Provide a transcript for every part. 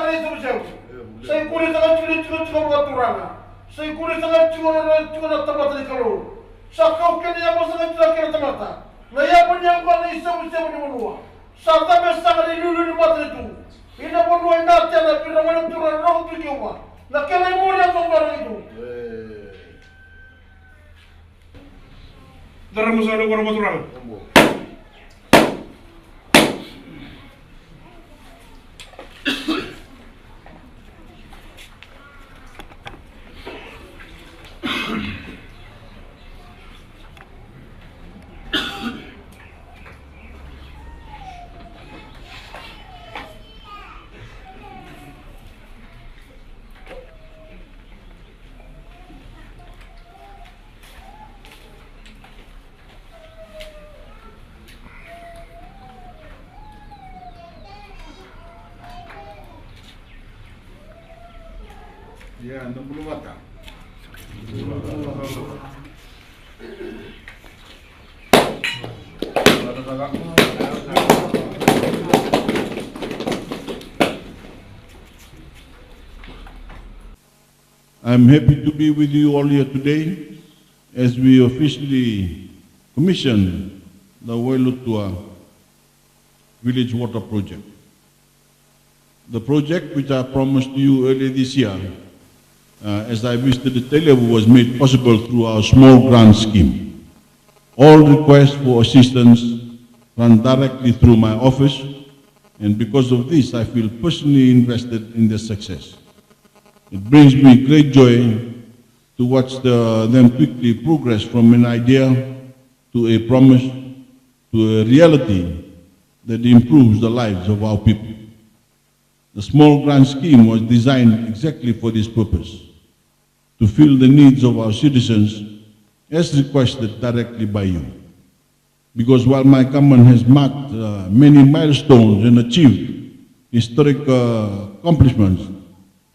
tangani itu saya kulit tangan cuci beraturan. Saya kulit tangan cuci tempat di kalau. Sakau kini yang masuk kira tempat. Naya pun yang kau ni isu menua. Sarta besar di lulu mata itu. Ina menua nanti ada pira mana turun roh tu cuma. Nak kena mulia tonggar itu. Darah musuh ada korban turun. Ya, 60 watt. I'm happy to be with you all here today as we officially commission the Wailotua Village Water Project. The project, which I promised you earlier this year, as I visited the Tailevu, was made possible through our small grant scheme. All requests for assistance run directly through my office, and because of this, I feel personally invested in their success. It brings me great joy to watch them quickly progress from an idea to a promise to a reality that improves the lives of our people. The small grant scheme was designed exactly for this purpose, to fill the needs of our citizens as requested directly by you. Because while my government has marked many milestones and achieved historic accomplishments,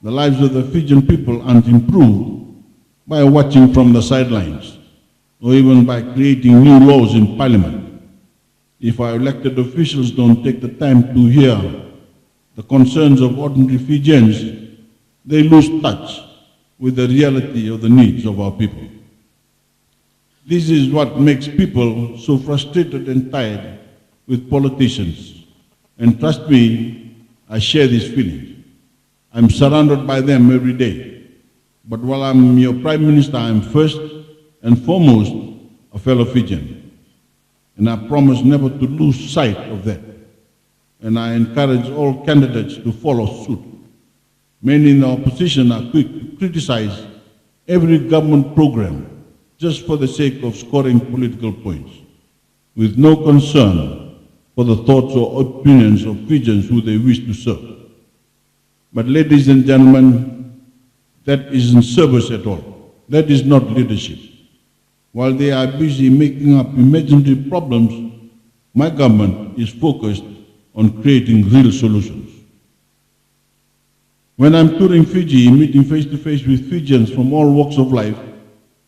the lives of the Fijian people aren't improved by watching from the sidelines or even by creating new laws in Parliament. If our elected officials don't take the time to hear the concerns of ordinary Fijians, they lose touch with the reality of the needs of our people. This is what makes people so frustrated and tired with politicians. And trust me, I share this feeling. I'm surrounded by them every day. But while I'm your Prime Minister, I'm first and foremost a fellow Fijian. And I promise never to lose sight of that. And I encourage all candidates to follow suit. Many in the opposition are quick to criticize every government program just for the sake of scoring political points, with no concern for the thoughts or opinions of Fijians who they wish to serve. But ladies and gentlemen, that isn't service at all. That is not leadership. While they are busy making up imaginary problems, my government is focused on creating real solutions. When I'm touring Fiji, meeting face-to-face with Fijians from all walks of life,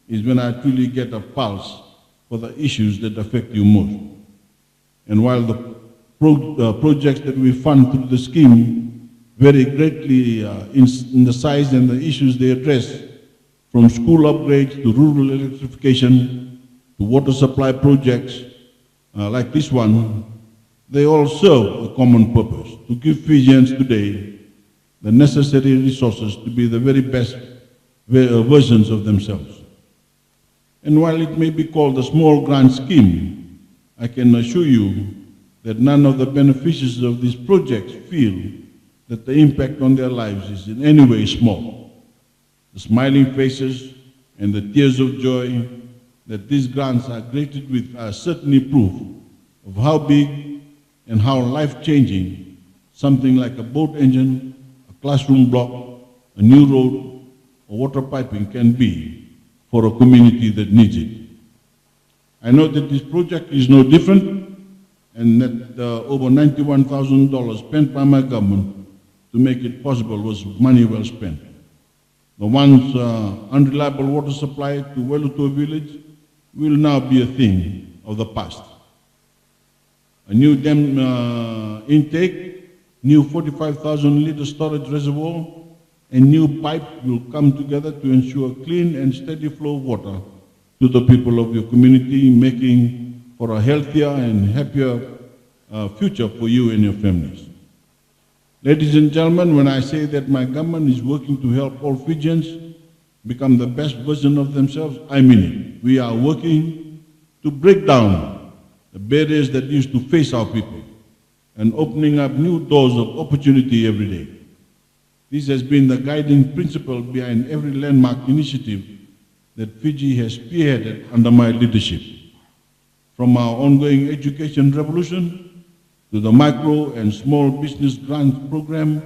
is when I truly get a pulse for the issues that affect you most. And while the projects that we fund through the scheme vary greatly in the size and the issues they address, from school upgrades to rural electrification to water supply projects like this one, they all serve a common purpose, to give Fijians today the necessary resources to be the very best versions of themselves. And while it may be called a small grant scheme, I can assure you that none of the beneficiaries of these projects feel that the impact on their lives is in any way small. The smiling faces and the tears of joy that these grants are greeted with are certainly proof of how big and how life-changing something like a boat engine, a classroom block, a new road, or water piping can be for a community that needs it. I know that this project is no different, and that over $91,000 spent by my government to make it possible was money well spent. The once unreliable water supply to Wailotua village will now be a thing of the past. A new dam intake new 45,000-liter storage reservoir, and new pipes will come together to ensure clean and steady flow of water to the people of your community, making for a healthier and happier future for you and your families. Ladies and gentlemen, when I say that my government is working to help all Fijians become the best version of themselves, I mean it. We are working to break down the barriers that used to face our people and opening up new doors of opportunity every day. This has been the guiding principle behind every landmark initiative that Fiji has spearheaded under my leadership. From our ongoing education revolution, to the micro and small business grants program,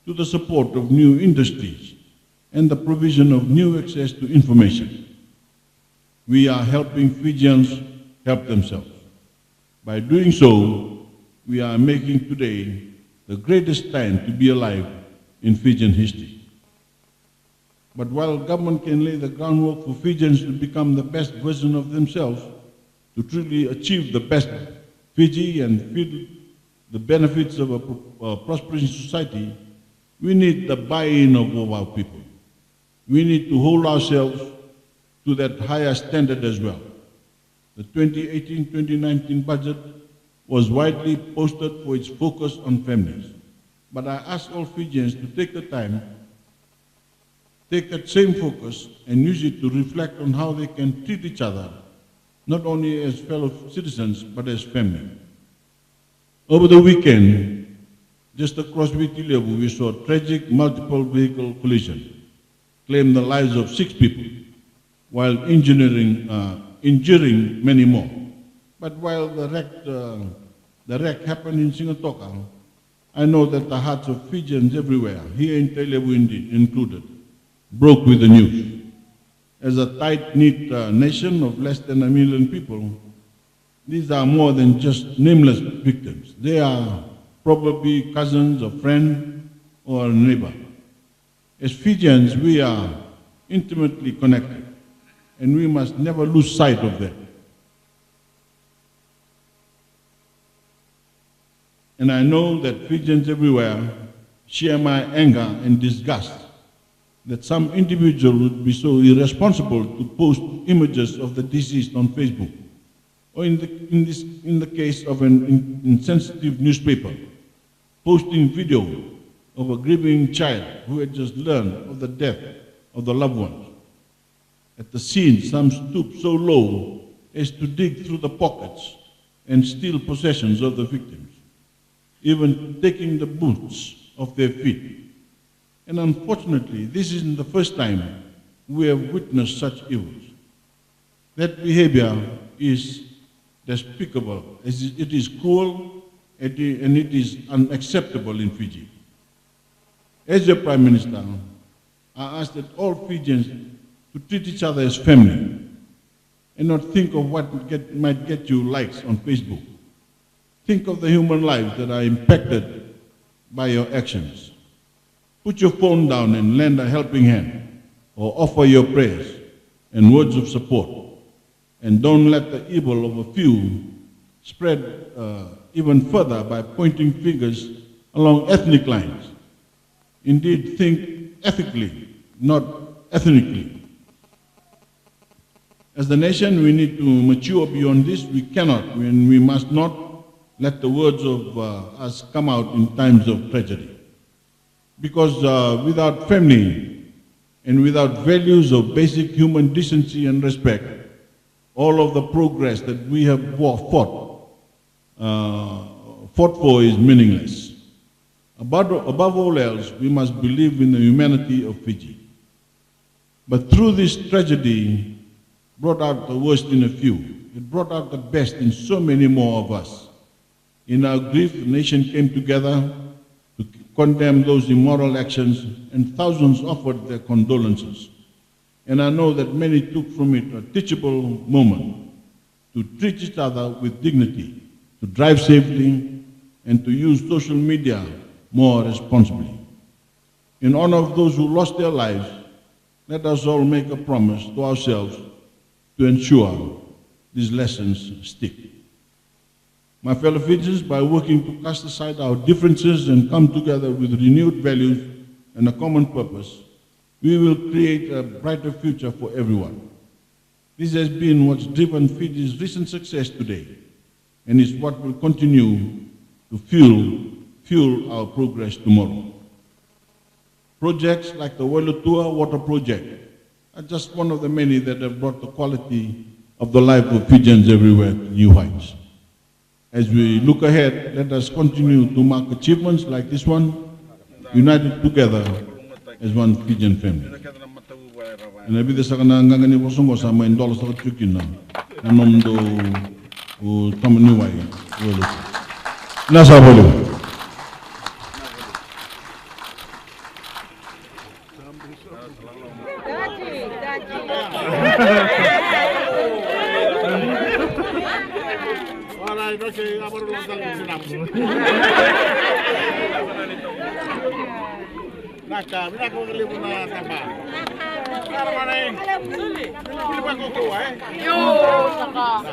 to the support of new industries, and the provision of new access to information. We are helping Fijians help themselves. By doing so, we are making today the greatest time to be alive in Fijian history. But while government can lay the groundwork for Fijians to become the best version of themselves, to truly achieve the best Fiji and feel the benefits of a prosperous society, we need the buy-in of our people. We need to hold ourselves to that higher standard as well. The 2018-2019 budget was widely posted for its focus on families. But I ask all Fijians to take the time, take that same focus and use it to reflect on how they can treat each other, not only as fellow citizens, but as family. Over the weekend, just across Tailevu, we saw a tragic multiple vehicle collision, claim the lives of 6 people, while injuring many more. But while the wreck happened in Singatoka, I know that the hearts of Fijians everywhere, here in Tailevu included, broke with the news. As a tight-knit nation of less than 1 million people, these are more than just nameless victims. They are probably cousins, a friend, or a neighbor. As Fijians, we are intimately connected, and we must never lose sight of that. And I know that Fijians everywhere share my anger and disgust that some individual would be so irresponsible to post images of the deceased on Facebook, or in the case of an insensitive newspaper, posting video of a grieving child who had just learned of the death of the loved ones. At the scene, some stooped so low as to dig through the pockets and steal possessions of the victims, even taking the boots off their feet. And unfortunately, this isn't the first time we have witnessed such evils. That behavior is despicable, as it is cruel, and it is unacceptable in Fiji. As your Prime Minister, I ask that all Fijians to treat each other as family and not think of what might get you likes on Facebook. Think of the human lives that are impacted by your actions. Put your phone down and lend a helping hand, or offer your prayers and words of support. And don't let the evil of a few spread even further by pointing fingers along ethnic lines. Indeed, think ethically, not ethnically. As a nation, we need to mature beyond this. We cannot, and we must not let the words of us come out in times of tragedy. Because without family and without values of basic human decency and respect, all of the progress that we have fought for is meaningless. Above all else, we must believe in the humanity of Fiji. But through this tragedy, brought out the worst in a few. It brought out the best in so many more of us. In our grief, the nation came together to condemn those immoral actions, and thousands offered their condolences. And I know that many took from it a teachable moment to treat each other with dignity, to drive safely, and to use social media more responsibly. In honor of those who lost their lives, let us all make a promise to ourselves to ensure these lessons stick. My fellow Fijians, by working to cast aside our differences and come together with renewed values and a common purpose, we will create a brighter future for everyone. This has been what's driven Fiji's recent success today, and is what will continue to fuel our progress tomorrow. Projects like the Wailotua water project are just one of the many that have brought the quality of the life of Fijians everywhere to new heights. As we look ahead, let us continue to mark achievements like this one, united together as one Fijian family. And I believe that ngangani kosong kosa main dollars sa chukin na nanom do tamaniway wala. Nasa bolo. Naka, mina ko kalibu na tamba. Para mana? Hindi ba ko ko eh? Yo, naka.